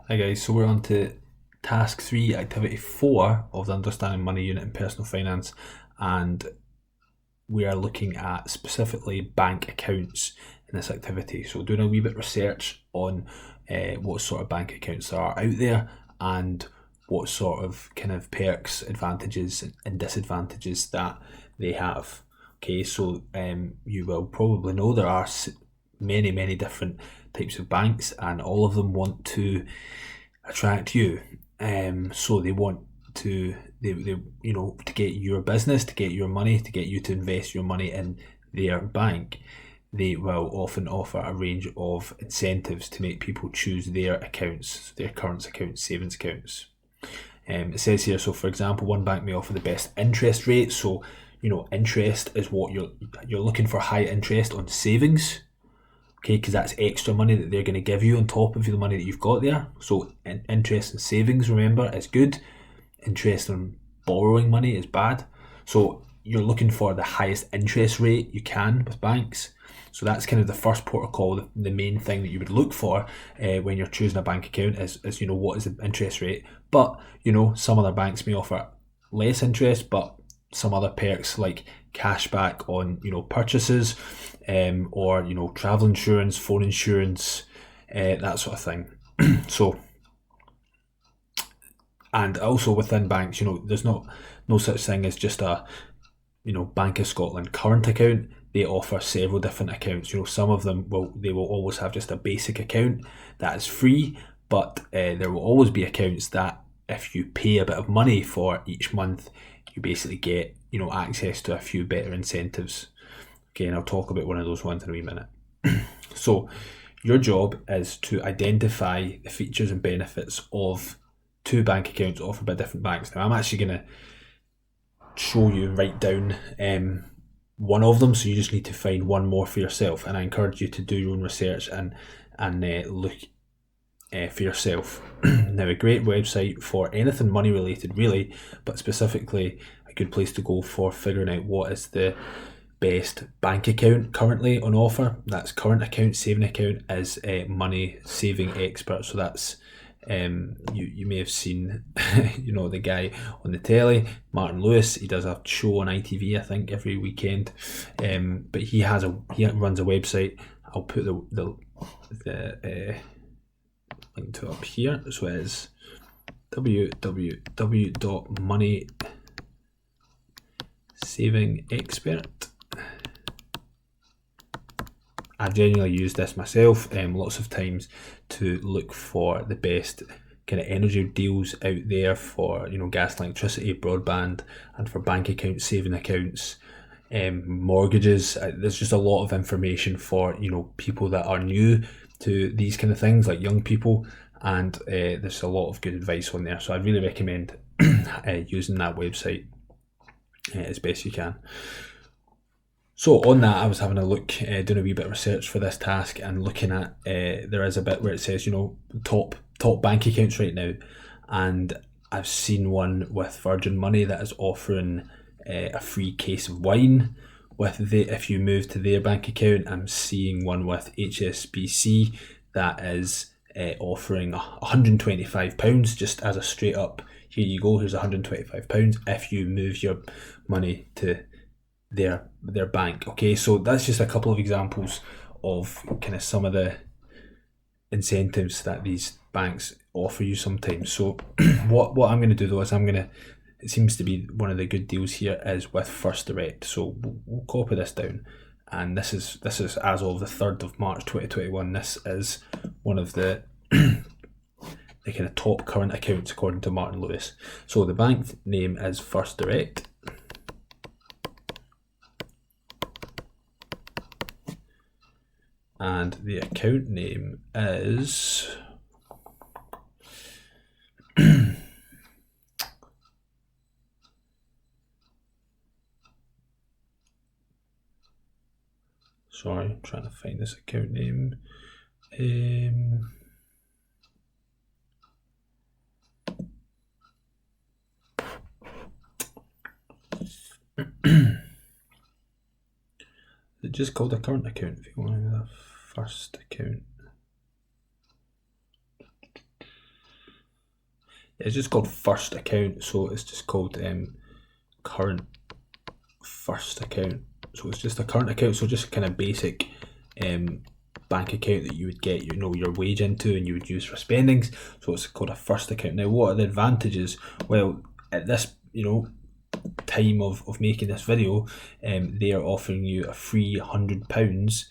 Hi guys, so we're on to task 3, activity 4 of the Understanding Money unit in personal finance, and we are looking at specifically bank accounts in this activity. So doing a wee bit of research on what sort of bank accounts there are out there and what sort of kind of perks, advantages and disadvantages that they have. Okay, so you will probably know there are many different types of banks, and all of them want to attract you. So they want to they to get your business, to get your money, to get you to invest your money in their bank. They will often offer a range of incentives to make people choose their accounts, their current accounts, savings accounts. It says here, so for example, one bank may offer the best interest rate. So, interest is what you're looking for, high interest on savings. Okay, because that's extra money that they're going to give you on top of the money that you've got there. So interest and savings, remember, is good. Interest on borrowing money is bad. So you're looking for the highest interest rate you can with banks. So that's kind of the first protocol, the main thing that you would look for when you're choosing a bank account is what is the interest rate. But some other banks may offer less interest, but some other perks like cashback on purchases, or travel insurance, phone insurance, that sort of thing. So, and also within banks, there's no such thing as just a Bank of Scotland current account. They offer several different accounts. Some of them will always have just a basic account that is free, but there will always be accounts that if you pay a bit of money for each month, you basically get access to a few better incentives. Okay, and I'll talk about one of those ones in a wee minute. So, your job is to identify the features and benefits of two bank accounts offered by different banks. Now, I'm actually going to show you and write down one of them, so you just need to find one more for yourself. And I encourage you to do your own research and look for yourself. Now, a great website for anything money related, really, but specifically a good place to go for figuring out what is the best bank account currently on offer. That's current account, saving account, is Money Saving Expert. So that's you may have seen the guy on the telly, Martin Lewis. He does a show on ITV, I think, every weekend. But he runs a website. I'll put the link to it up here. So it is www.moneysavingexpert. I've genuinely used this myself lots of times to look for the best kind of energy deals out there for gas, electricity, broadband, and for bank accounts, saving accounts, mortgages. There's just a lot of information for people that are new to these kind of things, like young people, and there's a lot of good advice on there. So I really recommend using that website as best you can. So on that, I was having a look, doing a wee bit of research for this task, and looking at there is a bit where it says top bank accounts right now, and I've seen one with Virgin Money that is offering a free case of wine if you move to their bank account. I'm seeing one with HSBC that is offering £125 just as a straight up, here you go, here's £125 if you move your money to their bank. Okay, so that's just a couple of examples of kind of some of the incentives that these banks offer you sometimes. So what I'm going to do though is it seems to be one of the good deals here is with First Direct. So we'll copy this down, and this is as of the 3rd of March 2021. This is one of the the kind of top current accounts according to Martin Lewis. So the bank name is First Direct. And the account name is sorry, I'm trying to find this account name. It's just called a current account if you want to have a first account. It's just called First Account, so it's just called current First Account. So it's just a current account, so just kind of basic bank account that you would get, your wage into and you would use for spendings. So it's called a First Account. Now, what are the advantages? Well, at this time of making this video, they are offering you a free £100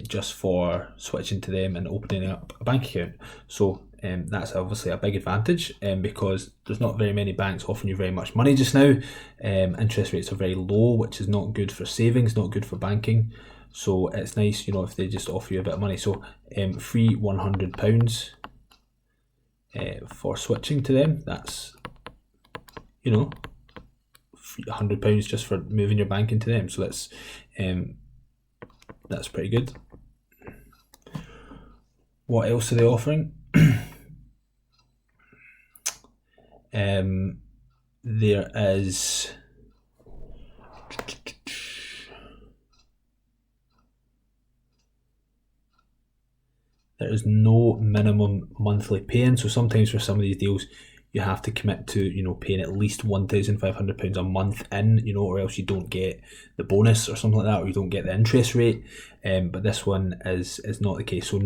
just for switching to them and opening up a bank account. So that's obviously a big advantage because there's not very many banks offering you very much money just now. Interest rates are very low, which is not good for savings, not good for banking. So it's nice, if they just offer you a bit of money. So free £100 for switching to them. That's £100 just for moving your bank into them. So that's pretty good. What else are they offering? There is no minimum monthly pay-in. So sometimes for some of these deals, you have to commit to paying at least £1,500 a month in, or else you don't get the bonus or something like that, or you don't get the interest rate. But this one is not the case. So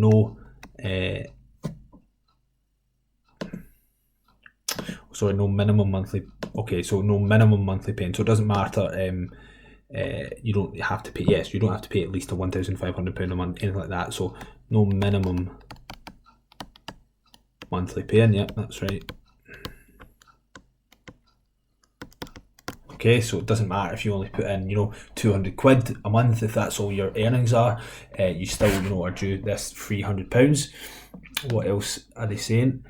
no minimum monthly. Okay, so no minimum monthly paying. So it doesn't matter. You don't have to pay. Yes, you don't have to pay at least £1,500 a month, anything like that. So no minimum monthly paying. Yep, that's right. Okay, so it doesn't matter if you only put in, £200 a month, if that's all your earnings are, you still, are due this £300. What else are they saying?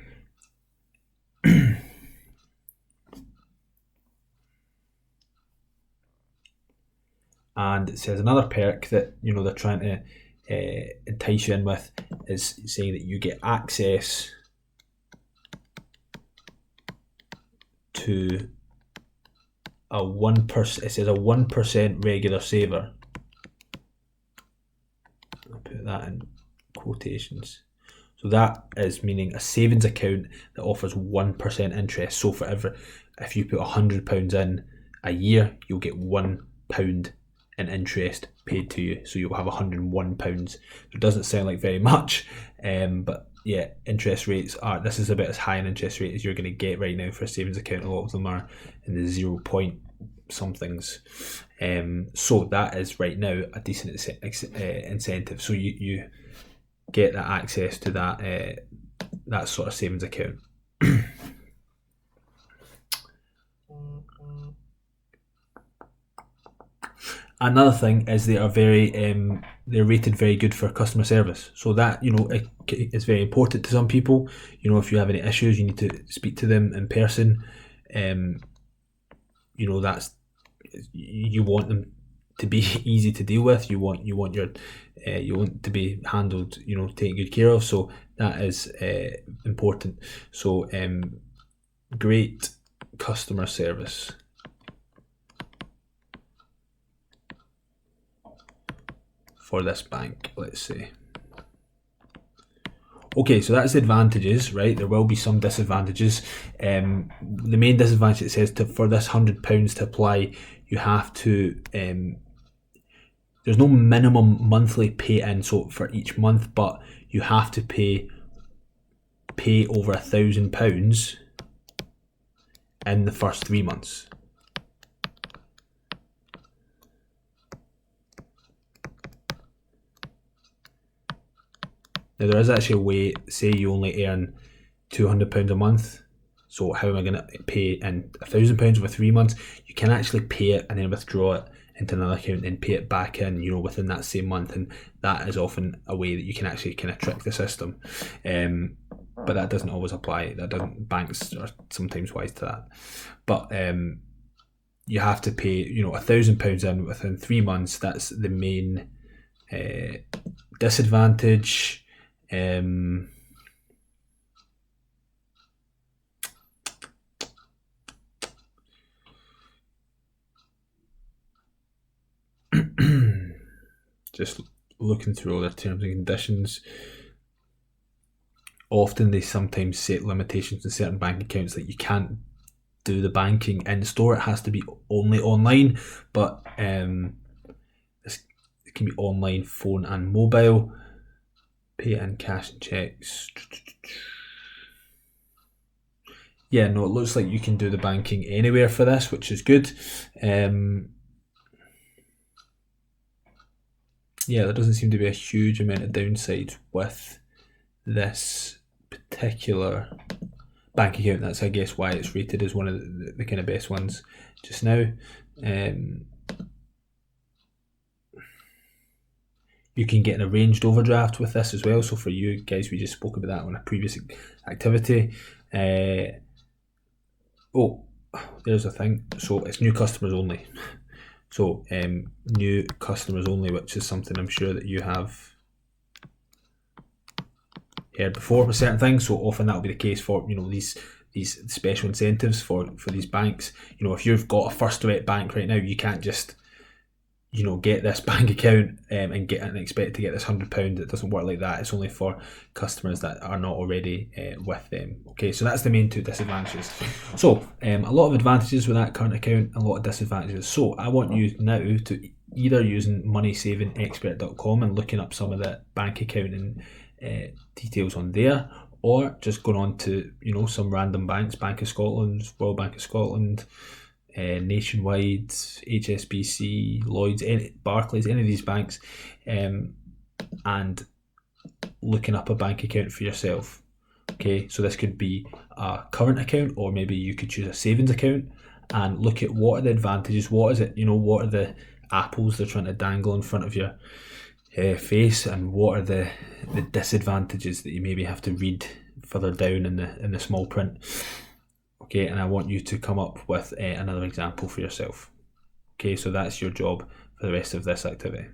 And it says another perk that they're trying to entice you in with is saying that you get access to a 1%. It says a 1% regular saver. I'll put that in quotations. So that is meaning a savings account that offers 1% interest. So if you put £100 in a year, you'll get £1 in interest paid to you. So you'll have £101. It doesn't sound like very much, but yeah, interest rates this is about as high an interest rate as you're going to get right now for a savings account. A lot of them are in the 0 point somethings. So that is right now a decent incentive. So you get that access to that sort of savings account. Another thing is they are they're rated very good for customer service. So that is very important to some people. If you have any issues, you need to speak to them in person. That's you want them to be easy to deal with. You want to be handled, taken good care of. So that is important. So great customer service. For this bank, let's say. Okay, so that's the advantages, right? There will be some disadvantages. The main disadvantage, it says, for this £100 to apply, you have to. There's no minimum monthly pay in, so for each month, but you have to pay over £1,000 in the first 3 months. Now there is actually a way, say you only earn £200 a month, so how am I going to pay in £1,000 over 3 months? You can actually pay it and then withdraw it into another account and pay it back in, within that same month, and that is often a way that you can actually kind of trick the system. But that doesn't always apply. Banks are sometimes wise to that. But you have to pay, £1,000 in within 3 months. That's the main disadvantage. Just looking through all their terms and conditions. often they sometimes set limitations in certain bank accounts that you can't do the banking in store. It has to be only online, but it can be online, phone and mobile. Pay in cash and checks. Yeah, no, it looks like you can do the banking anywhere for this, which is good. Yeah, there doesn't seem to be a huge amount of downsides with this particular bank account. That's, I guess, why it's rated as one of the kind of best ones just now. You can get an arranged overdraft with this as well. So for you guys, we just spoke about that on a previous activity. Oh, there's a thing. So it's new customers only. So new customers only, which is something I'm sure that you have heard before with certain things. So often that'll be the case for these special incentives for these banks. If you've got a First Direct bank right now, you can't just get this bank account and expect to get this £100. It doesn't work like that. It's only for customers that are not already with them. Okay, so that's the main two disadvantages. So a lot of advantages with that current account, a lot of disadvantages. So I want you now to either using moneysavingexpert.com and looking up some of the bank accounting details on there, or just going on to some random banks, Bank of Scotland, Royal Bank of Scotland, Nationwide, HSBC, Lloyds, Barclays, any of these banks, and looking up a bank account for yourself. Okay, so this could be a current account, or maybe you could choose a savings account and look at what are the advantages, what is it, what are the apples they're trying to dangle in front of your face, and what are the disadvantages that you maybe have to read further down in the small print. Okay, and I want you to come up with another example for yourself. Okay, so that's your job for the rest of this activity.